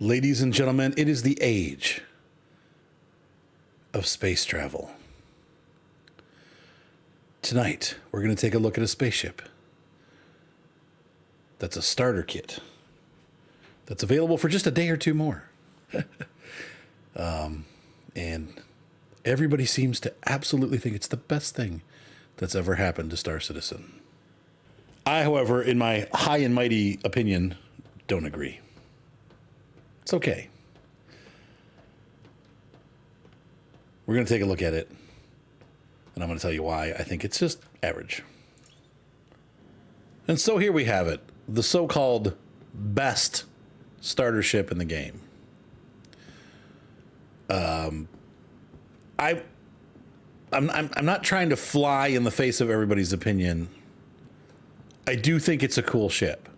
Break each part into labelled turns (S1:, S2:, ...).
S1: Ladies and gentlemen, it is the age of space travel. Tonight, we're going to take a look at a spaceship that's a starter kit that's available for just a day or two more. And everybody seems to absolutely think it's the best thing that's ever happened to Star Citizen. I, however, in my high and mighty opinion, don't agree. It's okay. We're going to take a look at it, and I'm going to tell you why I think it's just average. And so here we have it, the so-called best starter ship in the game. I'm not trying to fly in the face of everybody's opinion. I do think it's a cool ship.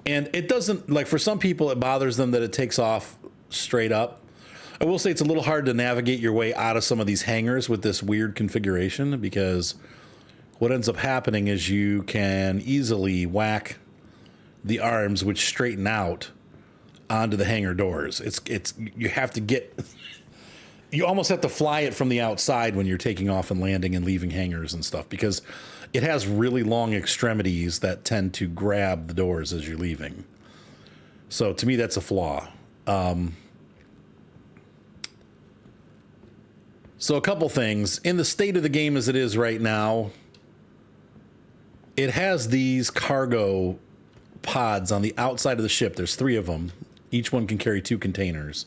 S1: And it doesn't, like, for some people, it bothers them that it takes off straight up. I will say it's a little hard to navigate your way out of some of these hangars with this weird configuration, because what ends up happening is you can easily whack the arms, which straighten out onto the hangar doors. You have to get, you almost have to fly it from the outside when you're taking off and landing and leaving hangars and stuff, because it has really long extremities that tend to grab the doors as you're leaving. So to me, that's a flaw. So a couple things. In the state of the game as it is right now, it has these cargo pods on the outside of the ship. There's 3 of them. Each one can carry 2 containers,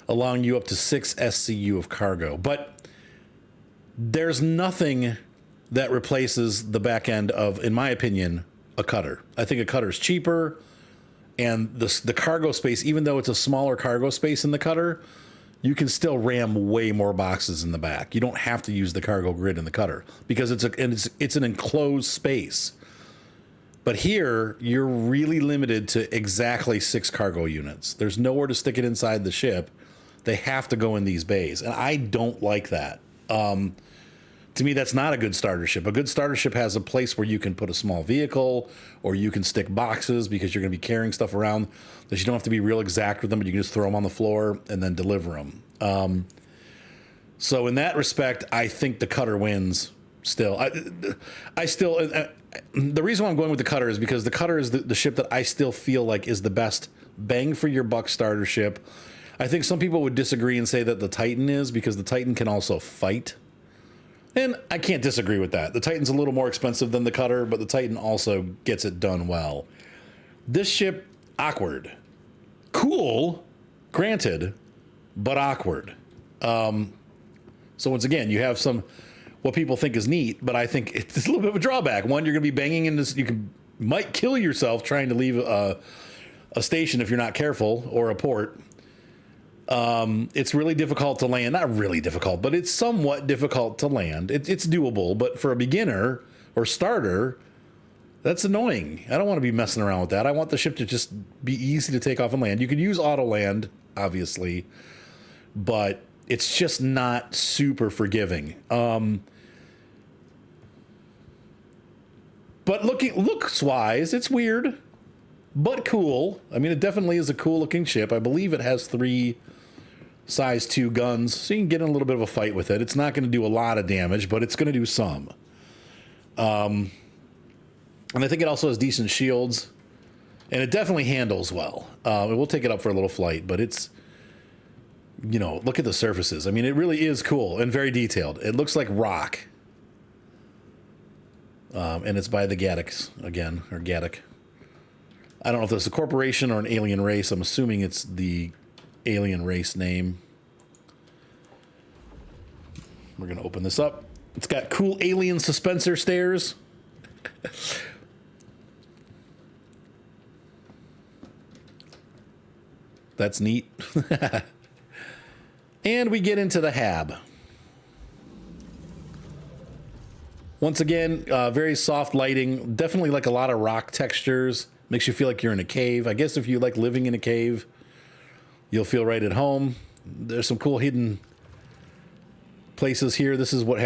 S1: allowing you up to 6 SCU of cargo. But there's nothing that replaces the back end of, in my opinion, a cutter. I think a cutter is cheaper, and the cargo space, even though it's a smaller cargo space in the cutter, you can still ram way more boxes in the back. You don't have to use the cargo grid in the cutter because it's an enclosed space. But here, you're really limited to exactly 6 cargo units. There's nowhere to stick it inside the ship. They have to go in these bays, and I don't like that. To me, that's not a good starter ship. A good starter ship has a place where you can put a small vehicle, or you can stick boxes, because you're going to be carrying stuff around that you don't have to be real exact with them, but you can just throw them on the floor and then deliver them. So in that respect, I think the cutter wins still. The reason why I'm going with the cutter is because the cutter is the ship that I still feel like is the best bang for your buck starter ship. I think some people would disagree and say that the Titan is, because the Titan can also fight. And I can't disagree with that. The Titan's a little more expensive than the cutter, but the Titan also gets it done well. This ship, awkward. Cool, granted, but awkward. So once again, you have what people think is neat, but I think it's a little bit of a drawback. One, you're going to be banging in this. Might kill yourself trying to leave a station if you're not careful, or a port. It's really difficult to land. Not really difficult, but it's somewhat difficult to land. It's doable, but for a beginner or starter, that's annoying. I don't want to be messing around with that. I want the ship to just be easy to take off and land. You could use auto land, obviously, but it's just not super forgiving. But looks wise, it's weird, but cool. I mean, it definitely is a cool looking ship. I believe it has 3 size 2 guns, so you can get in a little bit of a fight with it. It's not going to do a lot of damage, but it's going to do some. And I think it also has decent shields, and it definitely handles well. We'll take it up for a little flight, but it's, look at the surfaces. I mean, it really is cool and very detailed. It looks like rock. And it's by the Gatacs again, or Gatac. I don't know if it's a corporation or an alien race. I'm assuming it's the alien race name. We're going to open this up. It's got cool alien suspensor stairs. That's neat. And we get into the hab. Once again, very soft lighting. Definitely like a lot of rock textures. Makes you feel like you're in a cave. I guess if you like living in a cave, you'll feel right at home. There's some cool hidden places here. This is where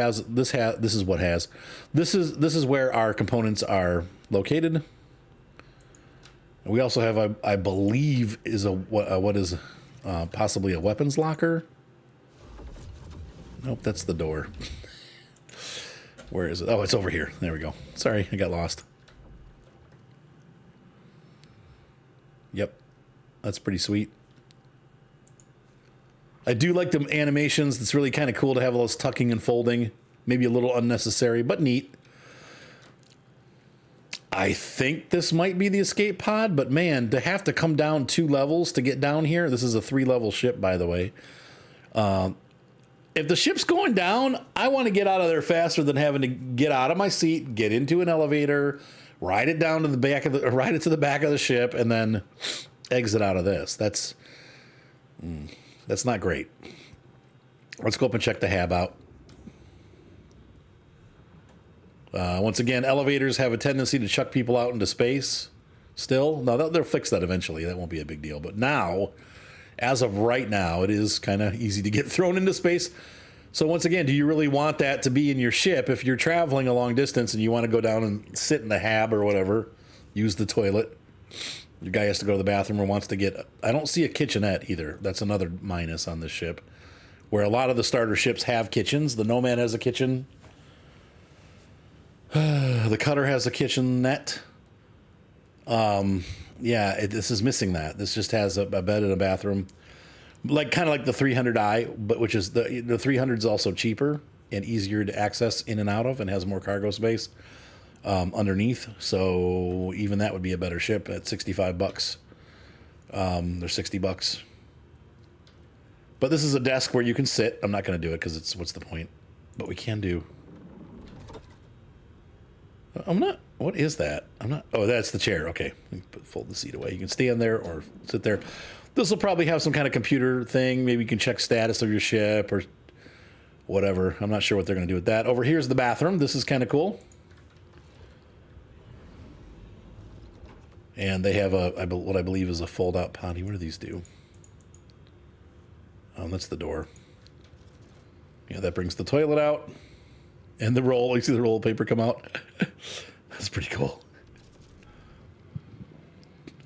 S1: our components are located. We also have, I believe, is what is possibly a weapons locker. Nope, that's the door. Where is it? Oh, it's over here. There we go. Sorry, I got lost. Yep, that's pretty sweet. I do like the animations. It's really kind of cool to have all those tucking and folding. Maybe a little unnecessary, but neat. I think this might be the escape pod, but man, to have to come down 2 levels to get down here. This is a 3-level ship, by the way. If the ship's going down, I want to get out of there faster than having to get out of my seat, get into an elevator, ride it down to the back of ride it to the back of the ship, and then exit out of this. That's not great. Let's go up and check the hab out. Once again, elevators have a tendency to chuck people out into space. Still, no, they'll fix that eventually. That won't be a big deal. But now, as of right now, it is kind of easy to get thrown into space. So once again, do you really want that to be in your ship? If you're traveling a long distance and you want to go down and sit in the hab or whatever, use the toilet. Your guy has to go to the bathroom or wants to get... I don't see a kitchenette either. That's another minus on this ship. Where a lot of the starter ships have kitchens. The Nomad has a kitchen. The Cutter has a kitchenette. Yeah, this is missing that. This just has a bed and a bathroom. Like kind of like the 300i, but which is the 300 is also cheaper and easier to access in and out of and has more cargo space underneath. So even that would be a better ship at $65. They're $60. But this is a desk where you can sit. I'm not going to do it because it's what's the point? But we can do. I'm not. What is that? I'm not. Oh, that's the chair. Okay. Fold the seat away. You can stand there or sit there. This will probably have some kind of computer thing. Maybe you can check status of your ship or whatever. I'm not sure what they're going to do with that. Over here's the bathroom. This is kind of cool. And they have what I believe is a fold-out potty. What do these do? Oh, that's the door. Yeah, that brings the toilet out. And the roll, you see the roll of paper come out? That's pretty cool.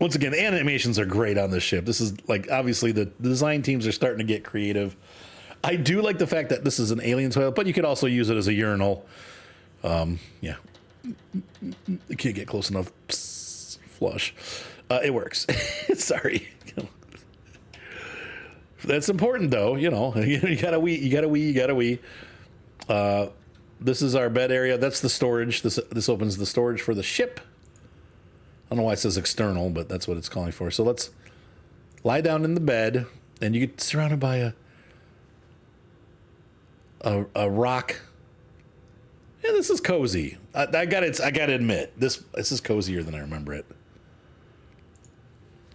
S1: Once again, the animations are great on this ship. This is like, obviously the design teams are starting to get creative. I do like the fact that this is an alien toilet, but you could also use it as a urinal. Yeah. You can't get close enough. Psst, flush. It works. Sorry. That's important though, you know. You gotta wee, you gotta wee, you gotta wee. This is our bed area. That's the storage. This opens the storage for the ship. I don't know why it says external, but that's what it's calling for. So let's lie down in the bed, and you get surrounded by a rock. Yeah, this is cozy. I gotta admit, this is cozier than I remember it.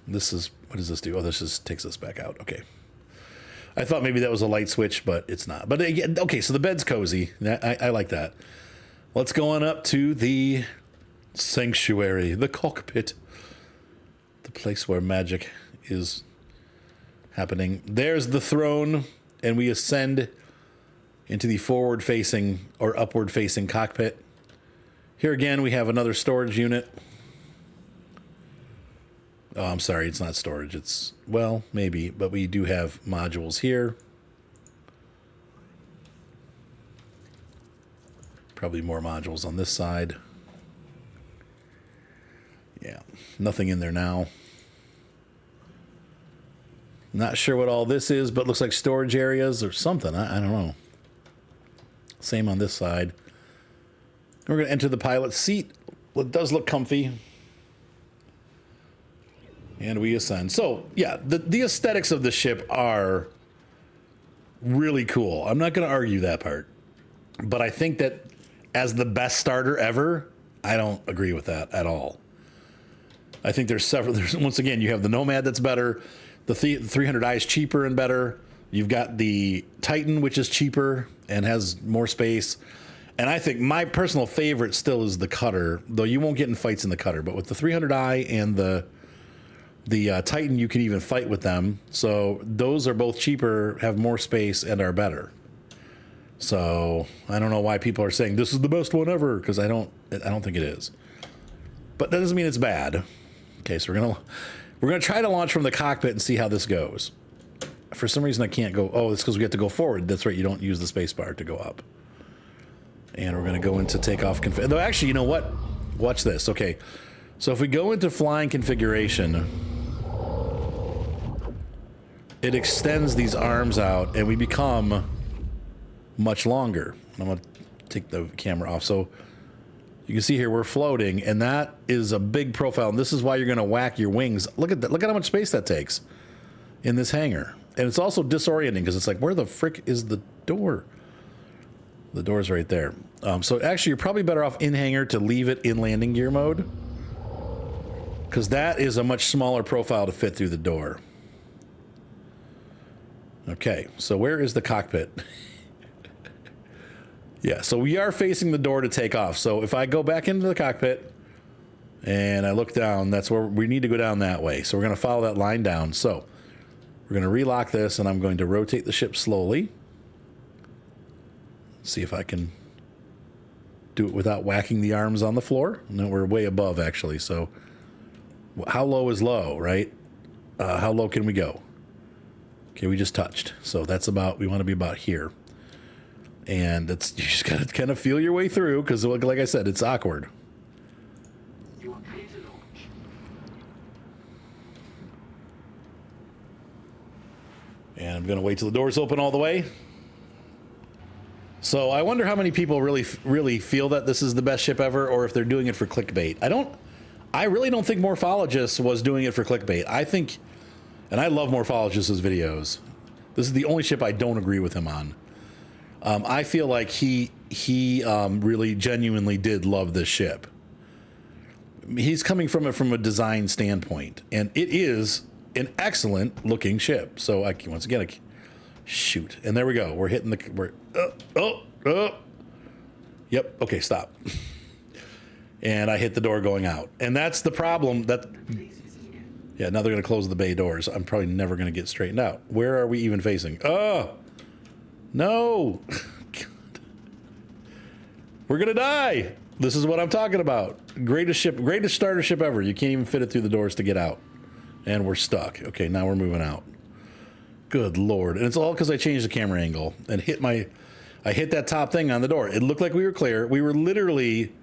S1: This is, what does this do? Oh, this just takes us back out. Okay. I thought maybe that was a light switch, but it's not. But again, okay, so the bed's cozy. I like that. Let's go on up to the sanctuary, the cockpit, the place where magic is happening. There's the throne, and we ascend into the forward-facing or upward-facing cockpit. Here again, we have another storage unit. Oh, I'm sorry, it's not storage. It's, well, maybe, but we do have modules here. Probably more modules on this side. Yeah, nothing in there now. Not sure what all this is, but looks like storage areas or something. I don't know. Same on this side. We're going to enter the pilot's seat. Well, it does look comfy. And we ascend. So, yeah, the aesthetics of the ship are really cool. I'm not going to argue that part. But I think that as the best starter ever, I don't agree with that at all. I think there's once again, you have the Nomad that's better. The 300i is cheaper and better. You've got the Titan, which is cheaper and has more space. And I think my personal favorite still is the Cutter, though you won't get in fights in the Cutter. But with the 300i and the Titan, you can even fight with them. So those are both cheaper, have more space, and are better. So I don't know why people are saying this is the best one ever, because I don't think it is. But that doesn't mean it's bad. Okay, so we're gonna try to launch from the cockpit and see how this goes. For some reason I can't go. Oh, it's because we have to go forward. That's right. You don't use the space bar to go up. And we're gonna go into takeoff config. Though actually, you know what? Watch this. Okay, so if we go into flying configuration, it extends these arms out, and we become much longer. I'm gonna take the camera off so you can see here we're floating, and that is a big profile. And this is why you're gonna whack your wings. Look at that. Look at how much space that takes in this hangar. And it's also disorienting because it's like, where the frick is the door? The door's right there. So actually, you're probably better off in hangar to leave it in landing gear mode, because that is a much smaller profile to fit through the door. Okay, so where is the cockpit? Yeah, so we are facing the door to take off. So if I go back into the cockpit and I look down, that's where we need to go down that way. So we're going to follow that line down. So we're going to relock this, and I'm going to rotate the ship slowly. See if I can do it without whacking the arms on the floor. No, we're way above, actually. So how low is low, right? How low can we go? Okay, we just touched. So that's about, we want to be about here. And that's, you just got to kind of feel your way through, because like I said, it's awkward.
S2: You are clear to launch.
S1: And I'm going to wait till the doors open all the way. So I wonder how many people really feel that this is the best ship ever, or if they're doing it for clickbait. I really don't think Morphologist was doing it for clickbait. I think, and I love Morphologist's videos. This is the only ship I don't agree with him on. I feel like he really genuinely did love this ship. He's coming from it from a design standpoint, and it is an excellent looking ship. So once again, shoot, and there we go. We're hitting the. Yep. Okay, stop. And I hit the door going out, and that's the problem. Yeah, now they're going to close the bay doors. I'm probably never going to get straightened out. Where are we even facing? Oh, no. We're going to die. This is what I'm talking about. Greatest starter ship ever. You can't even fit it through the doors to get out. And we're stuck. Okay, now we're moving out. Good Lord. And it's all because I changed the camera angle and I hit that top thing on the door. It looked like we were clear. We were literally,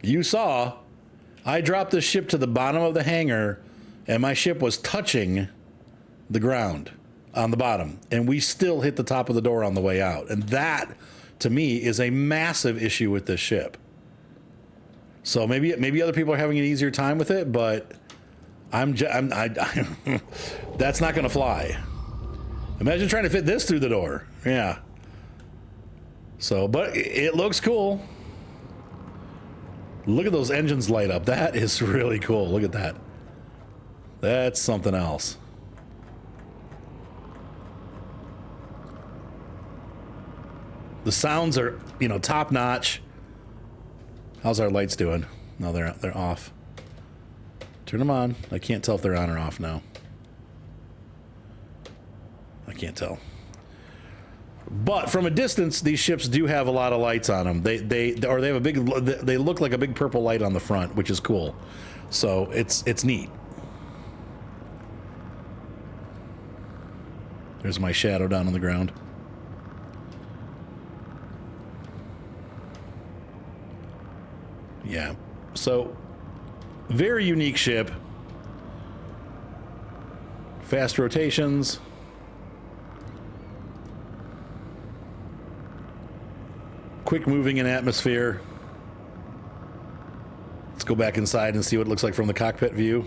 S1: you saw, I dropped the ship to the bottom of the hangar, and my ship was touching the ground on the bottom, and we still hit the top of the door on the way out. And that, to me, is a massive issue with this ship. So maybe other people are having an easier time with it, but that's not going to fly. Imagine trying to fit this through the door. Yeah. So, but it looks cool. Look at those engines light up. That is really cool. Look at that. That's something else. The sounds are, top notch. How's our lights doing? No, they're off. Turn them on. I can't tell if they're on or off now. I can't tell. But from a distance, these ships do have a lot of lights on them. They have a big. They look like a big purple light on the front, which is cool. So it's neat. There's my shadow down on the ground. Yeah. So very unique ship. Fast rotations. Quick moving in atmosphere. Let's go back inside and see what it looks like from the cockpit view.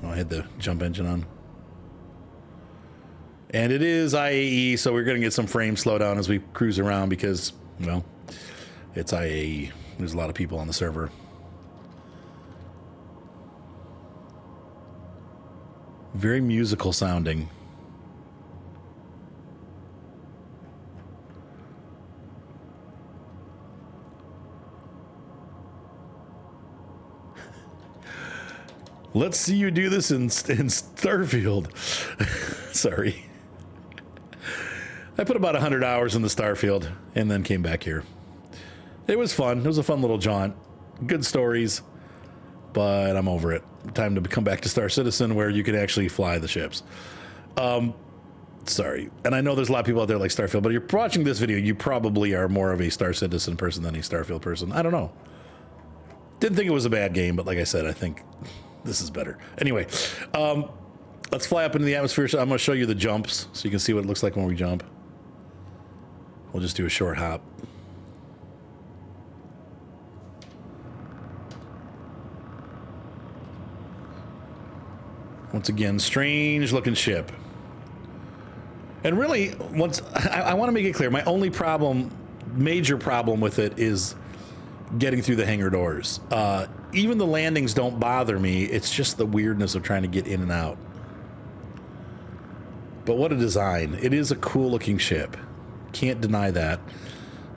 S1: Oh, I had the jump engine on. And it is IAE, so we're going to get some frame slowdown as we cruise around because, well, it's IAE. There's a lot of people on the server. Very musical sounding. Let's see you do this in Starfield. Sorry. I put about 100 hours in the Starfield and then came back here. It was fun. It was a fun little jaunt. Good stories. but I'm over it. Time to come back to Star Citizen where you can actually fly the ships. Sorry. And I know there's a lot of people out there like Starfield, but if you're watching this video, you probably are more of a Star Citizen person than a Starfield person. I don't know. Didn't think it was a bad game, but like I said, I think this is better. Anyway, let's fly up into the atmosphere. I'm going to show you the jumps so you can see what it looks like when we jump. We'll just do a short hop. Once again, strange looking ship. And really, I want to make it clear, my only major problem with it is getting through the hangar doors. Even the landings don't bother me. It's just the weirdness of trying to get in and out. But what a design. It is a cool looking ship. Can't deny that.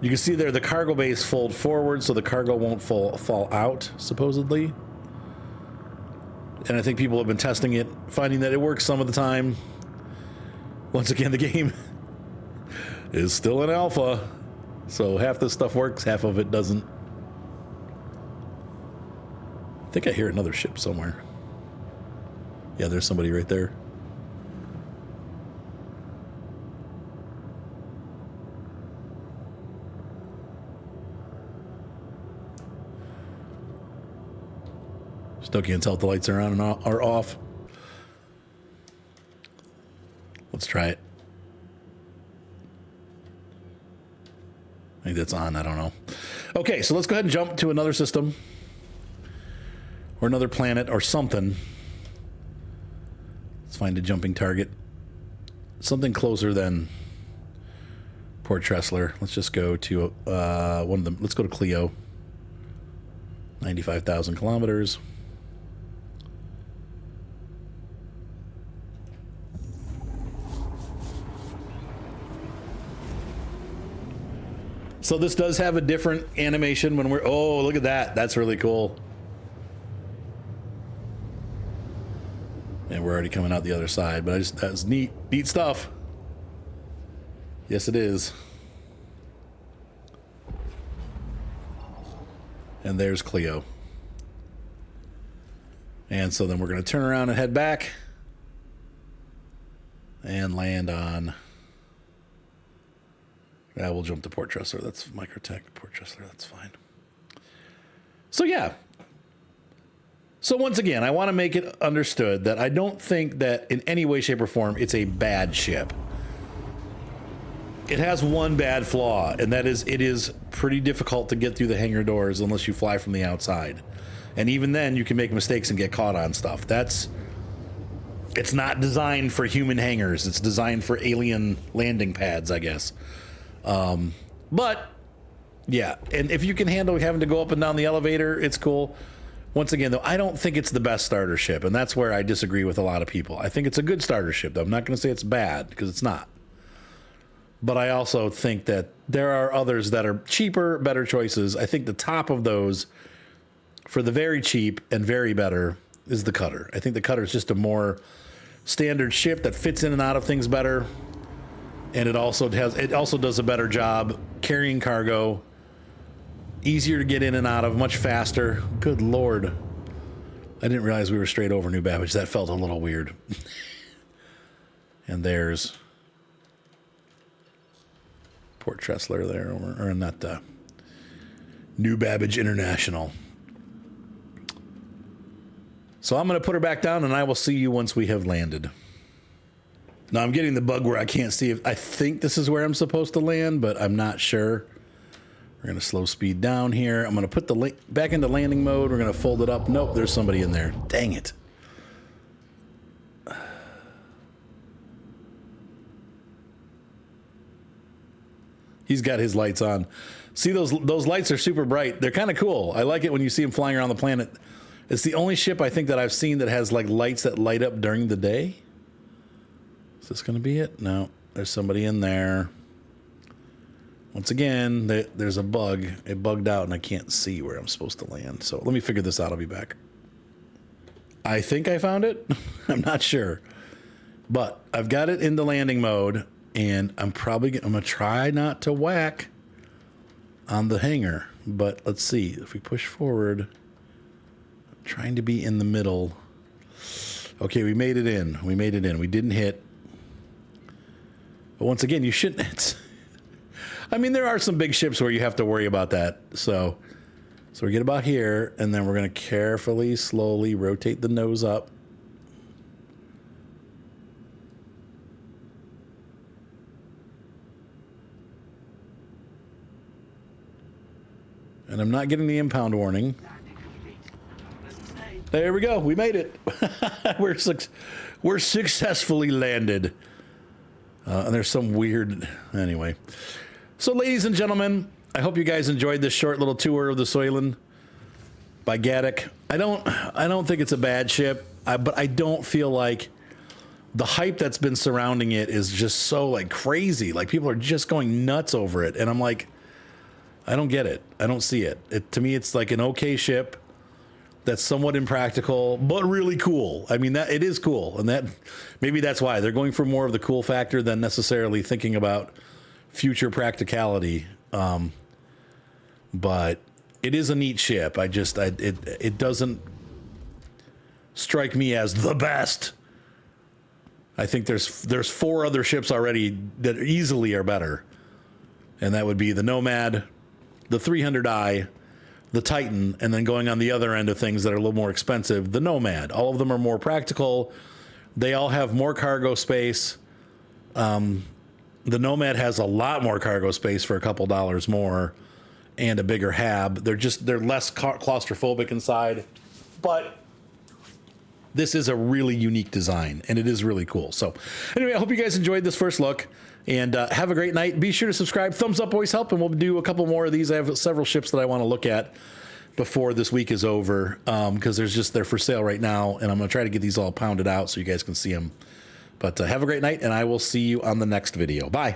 S1: You can see there the cargo bays fold forward so the cargo won't fall out, supposedly. And I think people have been testing it, finding that it works some of the time. Once again, the game is still in alpha, so half this stuff works, half of it doesn't. I think I hear another ship somewhere. Yeah, there's somebody right there. Still can't tell if the lights are on and are off. Let's try it. I think that's on. I don't know. Okay, so let's go ahead and jump to another system or another planet or something. Let's find a jumping target. Something closer than Port Tressler. Let's just go to one of them. Let's go to Cleo. 95,000 kilometers. So this does have a different animation when we're, oh, look at that. That's really cool. And we're already coming out the other side, but that was neat stuff. Yes, it is. And there's Cleo. And so then we're going to turn around and head back and land on. Yeah, we'll jump to Port Tressler. That's Microtech. Port Tressler, that's fine. So yeah. So once again, I want to make it understood that I don't think that in any way, shape, or form it's a bad ship. It has one bad flaw, and that is it is pretty difficult to get through the hangar doors unless you fly from the outside. And even then, you can make mistakes and get caught on stuff. It's not designed for human hangars. It's designed for alien landing pads, I guess. But yeah, and if you can handle having to go up and down the elevator, it's cool. Once again, though, I don't think it's the best starter ship, and that's where I disagree with a lot of people. I think it's a good starter ship, though. I'm not going to say it's bad, because it's not. But I also think that there are others that are cheaper, better choices. I think the top of those, for the very cheap and very better, is the Cutter. I think the Cutter is just a more standard ship that fits in and out of things better. And it also does a better job carrying cargo, easier to get in and out of, much faster. Good Lord. I didn't realize we were straight over New Babbage. That felt a little weird. And there's Port Tressler there, or not New Babbage International. So I'm going to put her back down, and I will see you once we have landed. Now I'm getting the bug where I can't see if I think this is where I'm supposed to land, but I'm not sure. We're going to slow speed down here. I'm going to put the back into landing mode. We're going to fold it up. Nope, there's somebody in there. Dang it. He's got his lights on. See, those lights are super bright. They're kind of cool. I like it when you see them flying around the planet. It's the only ship I think that I've seen that has like lights that light up during the day. Is this going to be it? No, there's somebody in there. Once again, there's a bug. It bugged out and I can't see where I'm supposed to land. So let me figure this out. I'll be back. I think I found it. I'm not sure. But I've got it into landing mode, and I'm going to try not to whack on the hangar. But let's see. If we push forward, Trying to be in the middle. Okay, we made it in. We made it in. We didn't hit. But once again, you shouldn't. I mean, there are some big ships where you have to worry about that. So we get about here, and then we're going to carefully, slowly rotate the nose up. And I'm not getting the impound warning. There we go. We made it. We're successfully landed. And there's some weird... Anyway. So, ladies and gentlemen, I hope you guys enjoyed this short little tour of the Syulen by Gatac. I don't think it's a bad ship, but I don't feel like the hype that's been surrounding it is just so like crazy. Like people are just going nuts over it, and I'm like, I don't get it. I don't see it. To me, it's like an okay ship that's somewhat impractical, but really cool. I mean, that it is cool, and that maybe that's why they're going for more of the cool factor than necessarily thinking about future practicality. But it is a neat ship. It doesn't strike me as the best. I think there's 4 other ships already that easily are better, and that would be the Nomad, the 300i, the Titan, and then going on the other end of things that are a little more expensive, the Nomad. All of them are more practical. They all have more cargo space. The Nomad has a lot more cargo space for a couple dollars more and a bigger hab. They're less claustrophobic inside, but this is a really unique design and it is really cool. So anyway, I hope you guys enjoyed this first look, and have a great night. Be sure to subscribe. Thumbs up always help, and we'll do a couple more of these. I have several ships that I want to look at before this week is over, because they're for sale right now, and I'm going to try to get these all pounded out so you guys can see them. But have a great night, and I will see you on the next video. Bye.